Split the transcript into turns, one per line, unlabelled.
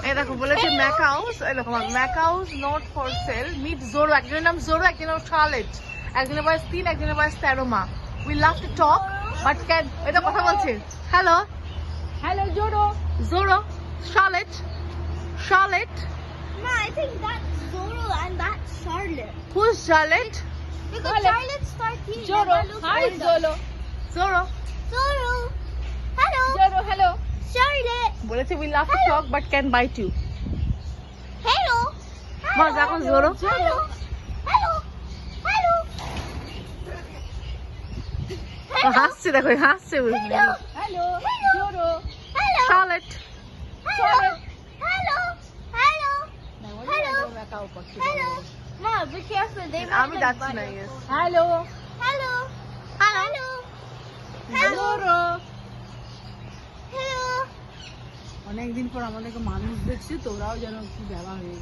এই দেখো বলেছে ম্যাকাউস, এই দেখো macaws not for sale, meet Zoro, একজনের নাম জোরো, একজনের নাম শার্লেট, একজনের বয়স 3, একজনের বয়স 13 মা। We love to talk but can, এটা কথা বলছে। Hello
Hello, Joro.
Zoro, Charlotte, Charlotte,
No, I think that's Zoro and that's Charlotte.
Who's Charlotte?
Because
Charlotte.
Charlotte's 13.
Joro.
and I look
Hi,
older.
Zolo.
Zoro
Zoro. Hello.
Joro, hello.
Charlotte.
বলেছে we love to talk but can bite you.
Hello.
মা দেখো জোরো,
Hello. Hello. Hello.
হাসছে, দেখো হাসছে।
Hello. Joro.
Hello.
Charlotte,
Hello. Hello. Hello. Hello. Hello. Mom, be careful. They might
আমি
like
যাচ্ছি না।
butter.
yes.
Hello.
Hello. Hello. Hello.
Joro.
Hello.
অনেকদিন পর আমাদেরকে মানুষ দেখছি, তোরাও যেন কি বেলা হয়ে গেছে।